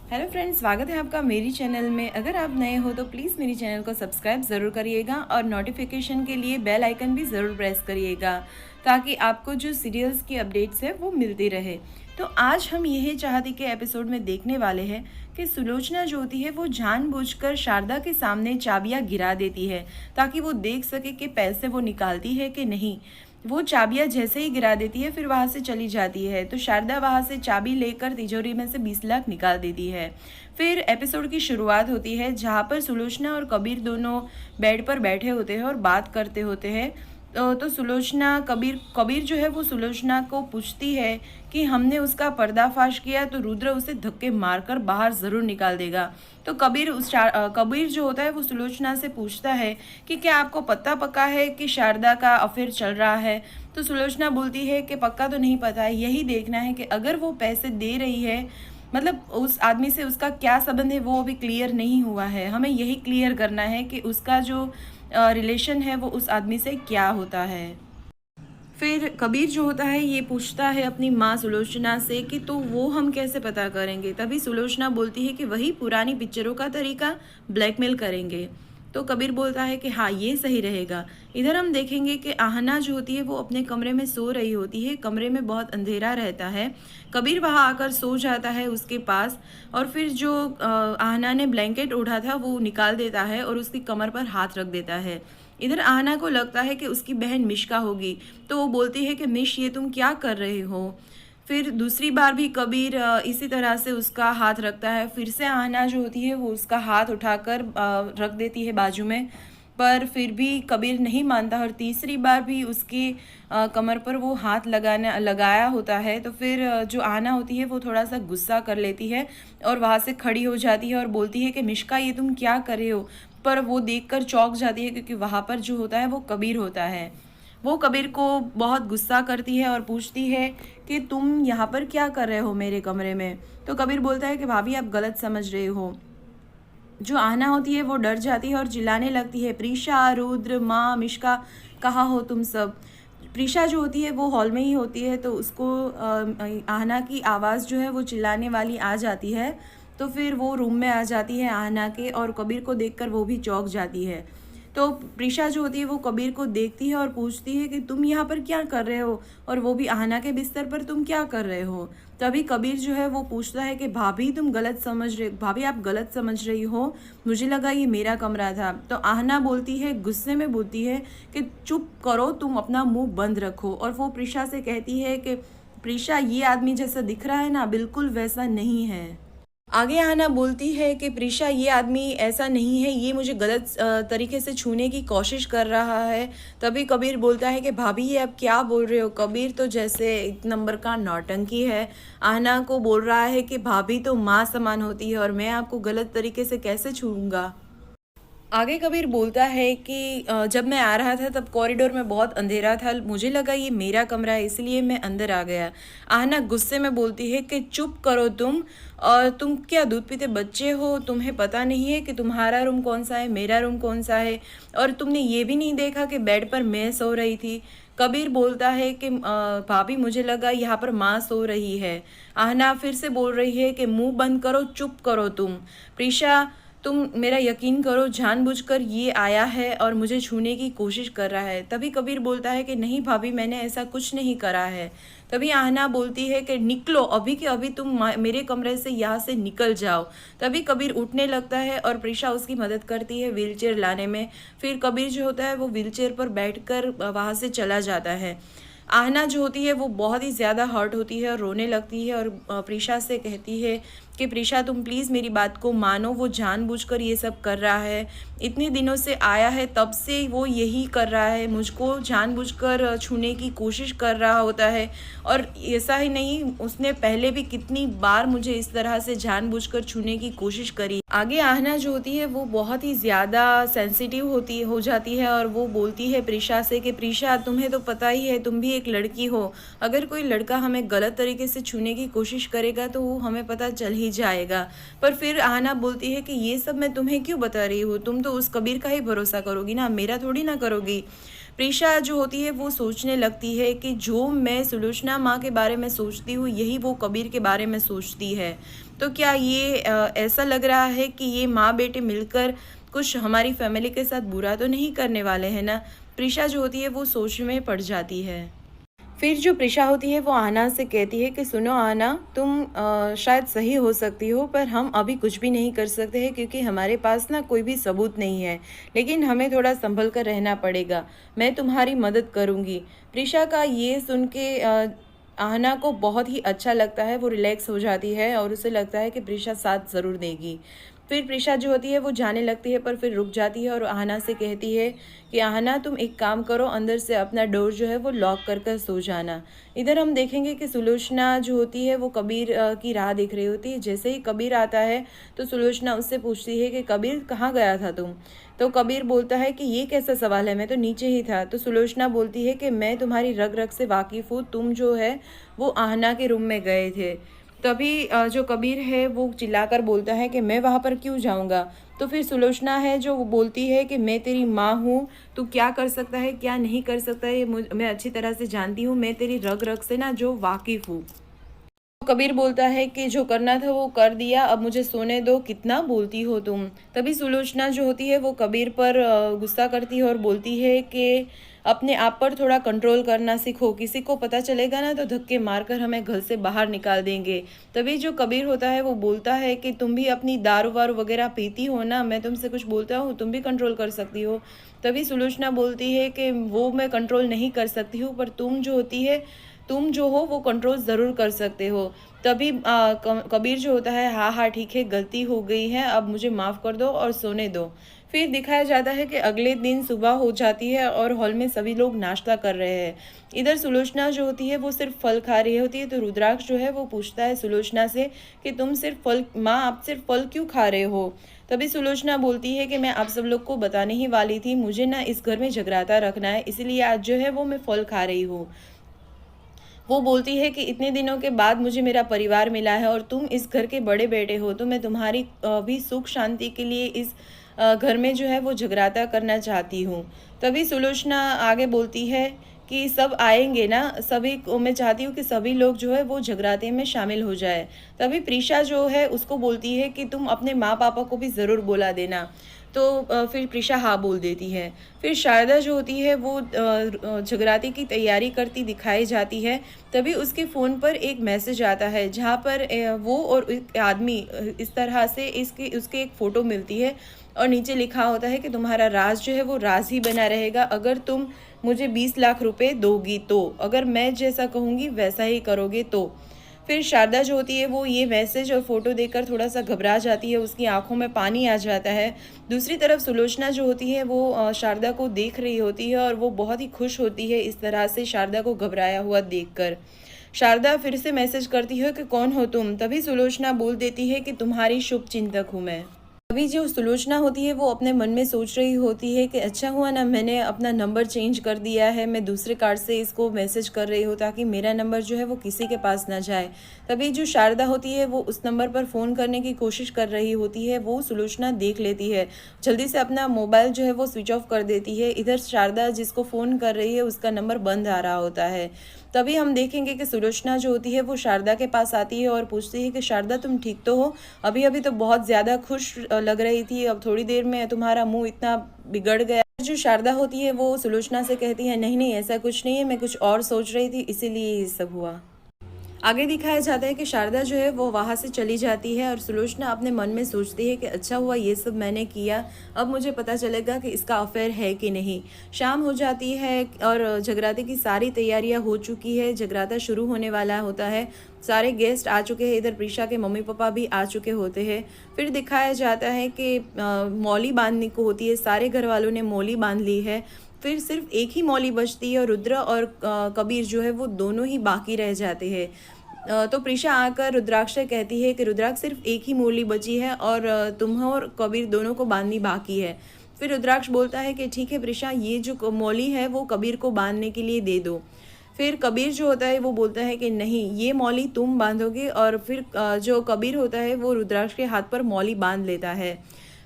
Hello friends, स्वागत है आपका मेरी चैनल में। अगर आप नए हो तो प्लीज़ मेरी चैनल को सब्सक्राइब ज़रूर करिएगा और नोटिफिकेशन के लिए बेल आइकन भी ज़रूर प्रेस करिएगा ताकि आपको जो सीरियल्स की अपडेट्स है वो मिलती रहे। तो आज हम यही चाहती के एपिसोड में देखने वाले हैं कि सुलोचना जो होती है वो जानबूझकर शारदा के सामने चाबियां गिरा देती है ताकि वो देख सके कि पैसे वो निकालती है कि नहीं। वो चाबियां जैसे ही गिरा देती है फिर वहाँ से चली जाती है, तो शारदा वहाँ से चाबी लेकर तिजोरी में से 20 लाख निकाल देती है। फिर एपिसोड की शुरुआत होती है जहाँ पर सुलोचना और कबीर दोनों बेड पर बैठे होते हैं और बात करते होते हैं। तो सुलोचना कबीर जो है वो सुलोचना को पूछती है कि हमने उसका पर्दाफाश किया तो रुद्र उसे धक्के मारकर बाहर ज़रूर निकाल देगा। तो कबीर जो होता है वो सुलोचना से पूछता है कि क्या आपको पता पक्का है कि शारदा का अफेयर चल रहा है। तो सुलोचना बोलती है कि पक्का तो नहीं पता है, यही देखना है कि अगर वो पैसे दे रही है, मतलब उस आदमी से उसका क्या संबंध है वो अभी क्लियर नहीं हुआ है। हमें यही क्लियर करना है कि उसका जो रिलेशन है वो उस आदमी से क्या होता है। फिर कबीर जो होता है ये पूछता है अपनी माँ सुलोचना से कि तो वो हम कैसे पता करेंगे। तभी सुलोचना बोलती है कि वही पुरानी पिक्चरों का तरीका, ब्लैकमेल करेंगे। तो कबीर बोलता है कि हाँ ये सही रहेगा। इधर हम देखेंगे कि आहना जो होती है वो अपने कमरे में सो रही होती है। कमरे में बहुत अंधेरा रहता है। कबीर वहाँ आकर सो जाता है उसके पास और फिर जो आहना ने ब्लैंकेट ओढ़ा था वो निकाल देता है और उसकी कमर पर हाथ रख देता है। इधर आहना को लगता है कि उसकी बहन मिश्का होगी, तो वो बोलती है कि मिश ये तुम क्या कर रहे हो। फिर दूसरी बार भी कबीर इसी तरह से उसका हाथ रखता है। फिर से आहना जो होती है वो उसका हाथ उठाकर रख देती है बाजू में, पर फिर भी कबीर नहीं मानता और तीसरी बार भी उसकी कमर पर वो हाथ लगाया होता है। तो फिर जो आहना होती है वो थोड़ा सा गुस्सा कर लेती है और वहाँ से खड़ी हो जाती है और बोलती है कि मिश्का ये तुम क्या कर रहे हो। पर वो देखकर चौंक जाती है क्योंकि वहाँ पर जो होता है वो कबीर होता है। वो कबीर को बहुत गुस्सा करती है और पूछती है कि तुम यहाँ पर क्या कर रहे हो मेरे कमरे में। तो कबीर बोलता है कि भाभी आप गलत समझ रहे हो। जो आहना होती है वो डर जाती है और चिल्लाने लगती है, प्रीशा, रुद्र, माँ, मिश्का, कहाँ हो तुम सब। प्रीशा जो होती है वो हॉल में ही होती है, तो उसको आहना की आवाज़ जो है वो चिल्लाने वाली आ जाती है। तो फिर वो रूम में आ जाती है आहना के और कबीर को देखकर वो भी चौंक जाती है। तो प्रीशा जो होती है वो कबीर को देखती है और पूछती है कि तुम यहाँ पर क्या कर रहे हो, और वो भी आहना के बिस्तर पर तुम क्या कर रहे हो। तभी कबीर जो है वो पूछता है कि भाभी आप गलत समझ रही हो, मुझे लगा ये मेरा कमरा था। तो आहना बोलती है, गुस्से में बोलती है कि चुप करो, तुम अपना मुंह बंद रखो। और वो प्रीशा से कहती है कि प्रीशा ये आदमी जैसा दिख रहा है ना, बिल्कुल वैसा नहीं है। आगे आहना बोलती है कि प्रीशा ये आदमी ऐसा नहीं है, ये मुझे गलत तरीके से छूने की कोशिश कर रहा है। तभी कबीर बोलता है कि भाभी ये आप क्या बोल रहे हो। कबीर तो जैसे एक नंबर का नौटंकी है। आहना को बोल रहा है कि भाभी तो माँ समान होती है और मैं आपको गलत तरीके से कैसे छूऊंगा। आगे कबीर बोलता है कि जब मैं आ रहा था तब कॉरिडोर में बहुत अंधेरा था, मुझे लगा ये मेरा कमरा है इसलिए मैं अंदर आ गया। आहना गुस्से में बोलती है कि चुप करो तुम, और तुम क्या दूध पीते बच्चे हो, तुम्हें पता नहीं है कि तुम्हारा रूम कौन सा है, मेरा रूम कौन सा है, और तुमने ये भी नहीं देखा कि बेड पर मैं सो रही थी। कबीर बोलता है कि भाभी मुझे लगा यहाँ पर माँ सो रही है। आहना फिर से बोल रही है कि मुंह बंद करो, चुप करो तुम। प्रीशा तुम मेरा यकीन करो, जानबूझकर ये आया है और मुझे छूने की कोशिश कर रहा है। तभी कबीर बोलता है कि नहीं भाभी मैंने ऐसा कुछ नहीं करा है। तभी आहना बोलती है कि निकलो अभी के अभी, तुम मेरे कमरे से यहाँ से निकल जाओ। तभी कबीर उठने लगता है और प्रीशा उसकी मदद करती है व्हीलचेयर लाने में। फिर कबीर जो होता है वो व्हीलचेयर पर बैठकर वहाँ से चला जाता है। आहना जो होती है वो बहुत ही ज़्यादा हर्ट होती है और रोने लगती है और प्रीशा से कहती है कि प्रीशा तुम प्लीज़ मेरी बात को मानो, वो जानबूझकर ये सब कर रहा है। इतने दिनों से आया है तब से वो यही कर रहा है, मुझको जानबूझकर छूने की कोशिश कर रहा होता है। और ऐसा ही नहीं, उसने पहले भी कितनी बार मुझे इस तरह से जानबूझकर छूने की कोशिश करी। आगे आहना जो होती है वो बहुत ही ज़्यादा सेंसिटिव हो जाती है और वो बोलती है प्रीशा से कि प्रीशा तुम्हें तो पता ही है, तुम भी एक लड़की हो, अगर कोई लड़का हमें गलत तरीके से छूने की कोशिश करेगा तो वो हमें पता चल ही जाएगा। पर फिर आहना बोलती है कि ये सब मैं तुम्हें क्यों बता रही हूँ, तुम तो उस कबीर का ही भरोसा करोगी ना, मेरा थोड़ी ना करोगी। प्रीशा जो होती है वो सोचने लगती है कि जो मैं सुलोचना माँ के बारे में सोचती हूँ यही वो कबीर के बारे में सोचती है। तो क्या ये ऐसा लग रहा है कि ये माँ बेटे मिलकर कुछ हमारी फैमिली के साथ बुरा तो नहीं करने वाले हैं ना? प्रिशा जो होती है वो सोच में पड़ जाती है। फिर जो प्रिशा होती है वो आहना से कहती है कि सुनो आहना, तुम शायद सही हो सकती हो, पर हम अभी कुछ भी नहीं कर सकते हैं क्योंकि हमारे पास ना कोई भी सबूत नहीं है। लेकिन हमें थोड़ा संभल कर रहना पड़ेगा। मैं तुम्हारी मदद करूँगी। प्रिशा का ये सुन के आहना को बहुत ही अच्छा लगता है। वो रिलैक्स हो जाती है और उसे लगता है कि प्रिशा साथ ज़रूर देगी। फिर प्रिशा जो होती है वो जाने लगती है, पर फिर रुक जाती है और आहना से कहती है कि आहना, तुम एक काम करो, अंदर से अपना डोर जो है वो लॉक कर कर सो जाना। इधर हम देखेंगे कि सुलोचना जो होती है वो कबीर की राह देख रही होती है। जैसे ही कबीर आता है तो सुलोचना उससे पूछती है कि कबीर, कहाँ गया था तुम? तो कबीर बोलता है कि ये कैसा सवाल है, मैं तो नीचे ही था। तो सुलोचना बोलती है कि मैं तुम्हारी रग रग से वाकिफ़ हूँ, तुम जो है वो आहना के रूम में गए थे। तभी जो कबीर है वो चिल्लाकर बोलता है कि मैं वहाँ पर क्यों जाऊँगा? तो फिर सुलोचना है जो वो बोलती है कि मैं तेरी माँ हूँ, तू क्या कर सकता है क्या नहीं कर सकता है ये मैं अच्छी तरह से जानती हूँ, मैं तेरी रग रग से ना जो वाकिफ़ हूँ। कबीर बोलता है कि जो करना था वो कर दिया, अब मुझे सोने दो, कितना बोलती हो तुम। तभी सुलोचना जो होती है वो कबीर पर गुस्सा करती है और बोलती है कि अपने आप पर थोड़ा कंट्रोल करना सीखो, किसी को पता चलेगा ना तो धक्के मारकर हमें घर से बाहर निकाल देंगे। तभी जो कबीर होता है वो बोलता है कि तुम भी अपनी दारू वारू वगैरह पीती हो ना, मैं तुमसे कुछ बोलता हूँ तुम भी कंट्रोल कर सकती हो। तभी सुलोचना बोलती है कि वो मैं कंट्रोल नहीं कर सकती हूँ, पर तुम जो होती है, तुम जो हो वो कंट्रोल ज़रूर कर सकते हो। तभी कबीर जो होता है, हाँ हाँ ठीक है, गलती हो गई है, अब मुझे माफ़ कर दो और सोने दो। फिर दिखाया जाता है कि अगले दिन सुबह हो जाती है और हॉल में सभी लोग नाश्ता कर रहे हैं। इधर सुलोचना जो होती है वो सिर्फ फल खा रही होती है। तो रुद्राक्ष जो है वो पूछता है सुलोचना से कि तुम सिर्फ फल, माँ आप सिर्फ फल क्यों खा रहे हो? तभी सुलोचना बोलती है कि मैं आप सब लोग को बताने ही वाली थी, मुझे ना इस घर में जगराता रखना है, इसलिए आज जो है वो मैं फल खा रही हूँ। वो बोलती है कि इतने दिनों के बाद मुझे मेरा परिवार मिला है और तुम इस घर के बड़े बेटे हो, तो मैं तुम्हारी भी सुख शांति के लिए इस घर में जो है वो जगराता करना चाहती हूँ। तभी सुलोचना आगे बोलती है कि सब आएंगे ना, सभी को मैं चाहती हूँ कि सभी लोग जो है वो जगराते में शामिल हो जाए। तभी प्रीशा जो है उसको बोलती है कि तुम अपने माँ पापा को भी ज़रूर बुला देना। तो फिर प्रीशा हाँ बोल देती है। फिर शारदा जो होती है वो जगराते की तैयारी करती दिखाई जाती है। तभी उसके फ़ोन पर एक मैसेज आता है जहाँ पर वो और एक आदमी इस तरह से इसकी उसके एक फ़ोटो मिलती है और नीचे लिखा होता है कि तुम्हारा राज जो है वो राज ही बना रहेगा अगर तुम मुझे 20 लाख रुपए दोगी तो, अगर मैं जैसा कहूँगी वैसा ही करोगे तो। फिर शारदा जो होती है वो ये मैसेज और फोटो देखकर थोड़ा सा घबरा जाती है, उसकी आंखों में पानी आ जाता है। दूसरी तरफ सुलोचना जो होती है वो शारदा को देख रही होती है और वो बहुत ही खुश होती है इस तरह से शारदा को घबराया हुआ देखकर। शारदा फिर से मैसेज करती है कि कौन हो तुम? तभी सुलोचना बोल देती है कि तुम्हारी शुभ चिंतक हूँ मैं। अभी जो सुलोचना होती है वो अपने मन में सोच रही होती है कि अच्छा हुआ ना मैंने अपना नंबर चेंज कर दिया है, मैं दूसरे कार्ड से इसको मैसेज कर रही हूँ ताकि मेरा नंबर जो है वो किसी के पास ना जाए। तभी जो शारदा होती है वो उस नंबर पर फ़ोन करने की कोशिश कर रही होती है, वो सुलोचना देख लेती है, जल्दी से अपना मोबाइल जो है वो स्विच ऑफ कर देती है। इधर शारदा जिसको फ़ोन कर रही है उसका नंबर बंद आ रहा होता है। तभी हम देखेंगे कि सुलोचना जो होती है वो शारदा के पास आती है और पूछती है कि शारदा तुम ठीक तो हो? अभी अभी तो बहुत ज़्यादा खुश लग रही थी, अब थोड़ी देर में तुम्हारा मुंह इतना बिगड़ गया। जो शारदा होती है वो सुलोचना से कहती है नहीं नहीं ऐसा कुछ नहीं है, मैं कुछ और सोच रही थी इसीलिए ये सब हुआ। आगे दिखाया जाता है कि शारदा जो है वो वहाँ से चली जाती है और सुलोचना अपने मन में सोचती है कि अच्छा हुआ ये सब मैंने किया, अब मुझे पता चलेगा कि इसका अफेयर है कि नहीं। शाम हो जाती है और जगराते की सारी तैयारियां हो चुकी है, जगराता शुरू होने वाला होता है, सारे गेस्ट आ चुके हैं, इधर प्रीशा के मम्मी पापा भी आ चुके होते हैं। फिर दिखाया जाता है कि मौली बांधने को होती है, सारे घर वालों ने मौली बांध ली है। फिर सिर्फ एक ही मौली बचती है और रुद्र और कबीर जो है वो दोनों ही बाकी रह जाते हैं। तो प्रीशा आकर रुद्राक्ष से कहती है कि रुद्राक्ष सिर्फ एक ही मौली बची है और तुम और कबीर दोनों को बांधनी बाकी है। फिर रुद्राक्ष बोलता है कि ठीक है प्रीशा, ये जो मौली है वो कबीर को बांधने के लिए दे दो। फिर कबीर जो होता है वो बोलता है कि नहीं ये मौली तुम बांधोगे, और फिर जो कबीर होता है वो रुद्राक्ष के हाथ पर मौली बांध लेता है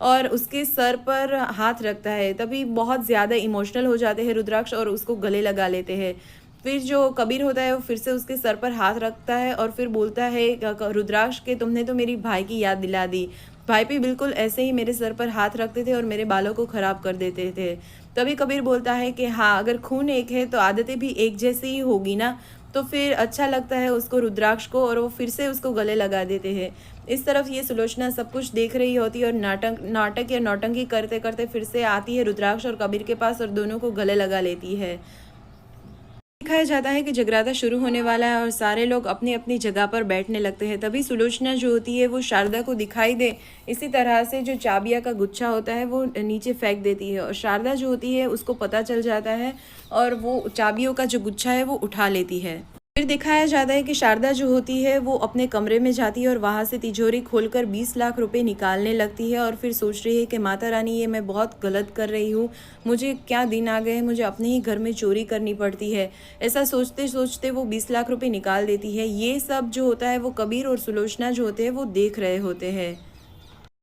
और उसके सर पर हाथ रखता है। तभी बहुत ज़्यादा इमोशनल हो जाते हैं रुद्राक्ष और उसको गले लगा लेते हैं। फिर जो कबीर होता है वो फिर से उसके सर पर हाथ रखता है और फिर बोलता है रुद्राक्ष के तुमने तो मेरी भाई की याद दिला दी। भाई भी बिल्कुल ऐसे ही मेरे सर पर हाथ रखते थे और मेरे बालों को ख़राब कर देते थे। तभी कबीर बोलता है कि हाँ, अगर खून एक है तो आदतें भी एक जैसी ही होगी ना। तो फिर अच्छा लगता है उसको रुद्राक्ष को और वो फिर से उसको गले लगा देते हैं। इस तरफ ये सुलोचना सब कुछ देख रही होती है और नाटक या नौटंकी करते करते फिर से आती है रुद्राक्ष और कबीर के पास और दोनों को गले लगा लेती है। दिखाया जाता है कि जगराता शुरू होने वाला है और सारे लोग अपनी अपनी जगह पर बैठने लगते हैं। तभी सुलोचना जो होती है वो शारदा को दिखाई दे इसी तरह से जो चाबिया का गुच्छा होता है वो नीचे फेंक देती है और शारदा जो होती है उसको पता चल जाता है और वो चाबियों का जो गुच्छा है वो उठा लेती है। फिर दिखाया जाता है कि शारदा जो होती है वो अपने कमरे में जाती है और वहाँ से तिजोरी खोलकर 20 लाख रुपए निकालने लगती है और फिर सोच रही है कि माता रानी ये मैं बहुत गलत कर रही हूँ, मुझे क्या दिन आ गए हैं, मुझे अपने ही घर में चोरी करनी पड़ती है। ऐसा सोचते सोचते वो 20 लाख रुपए निकाल देती है। ये सब जो होता है वो कबीर और सुलोचना जो होते हैं वो देख रहे होते हैं।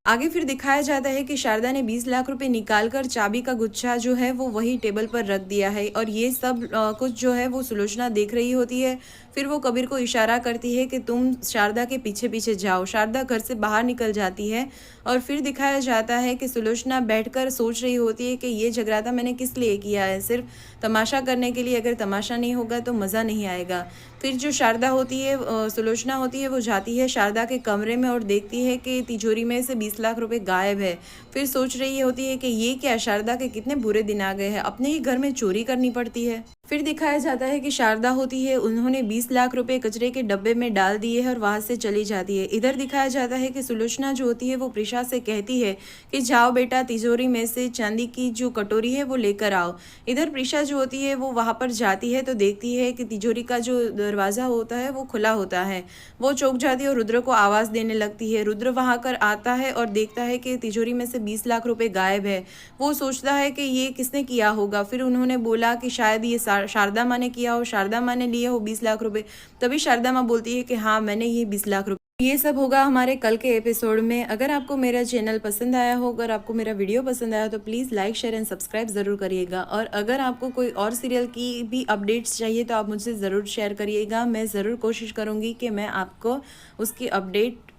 आगे फिर दिखाया जाता है कि शारदा ने 20 लाख रुपए निकालकर चाबी का गुच्छा जो है वो वही टेबल पर रख दिया है और ये सब कुछ जो है वो सुलोचना देख रही होती है। फिर वो कबीर को इशारा करती है कि तुम शारदा के पीछे पीछे जाओ। शारदा घर से बाहर निकल जाती है और फिर दिखाया जाता है कि सुलोचना बैठकर सोच रही होती है कि ये जगराता मैंने किस लिए किया है, सिर्फ तमाशा करने के लिए। अगर तमाशा नहीं होगा तो मज़ा नहीं आएगा। फिर जो शारदा होती है सुलोचना होती है वो जाती है शारदा के कमरे में और देखती है कि तिजोरी में से 20 लाख रुपए गायब है। फिर सोच रही होती है कि ये क्या, शारदा के कितने बुरे दिन आ गए हैं, अपने ही घर में चोरी करनी पड़ती है। फिर दिखाया जाता है कि शारदा होती है उन्होंने 20 लाख रुपए कचरे के डब्बे में डाल दिए हैं और वहां से चली जाती है। इधर दिखाया जाता है कि सुलोचना जो होती है वो प्रिशा से कहती है कि जाओ बेटा, तिजोरी में से चांदी की जो कटोरी है वो लेकर आओ। इधर प्रिशा जो होती है वो वहां पर जाती है तो देखती है कि तिजोरी का जो दरवाज़ा होता है वो खुला होता है। वो चौंक जाती है और रुद्र को आवाज़ देने लगती है। रुद्र वहां कर आता है और देखता है कि तिजोरी में से 20 लाख रुपए गायब है। वो सोचता है कि ये किसने किया होगा। फिर उन्होंने बोला कि शायद ये शारदा माँ ने किया हो, शारदा माँ ने लिए हो 20 लाख रुपए। तभी शारदा माँ बोलती है कि हाँ, मैंने ये 20 लाख रुपए। ये सब होगा हमारे कल के एपिसोड में। अगर आपको मेरा चैनल पसंद आया हो, अगर आपको मेरा वीडियो पसंद आया तो please like share and subscribe ज़रूर करिएगा। और अगर आपको कोई और सीरियल की भी अपडेट्स चाहिए तो आप मुझसे ज़रूर शेयर करिएगा। मैं ज़रूर कोशिश करूँगी कि मैं आपको उसकी अपडेट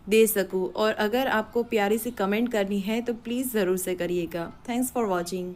दे सकूँ। और अगर आपको प्यारी सी कमेंट करनी है तो प्लीज़ ज़रूर से करिएगा। Thanks for watching.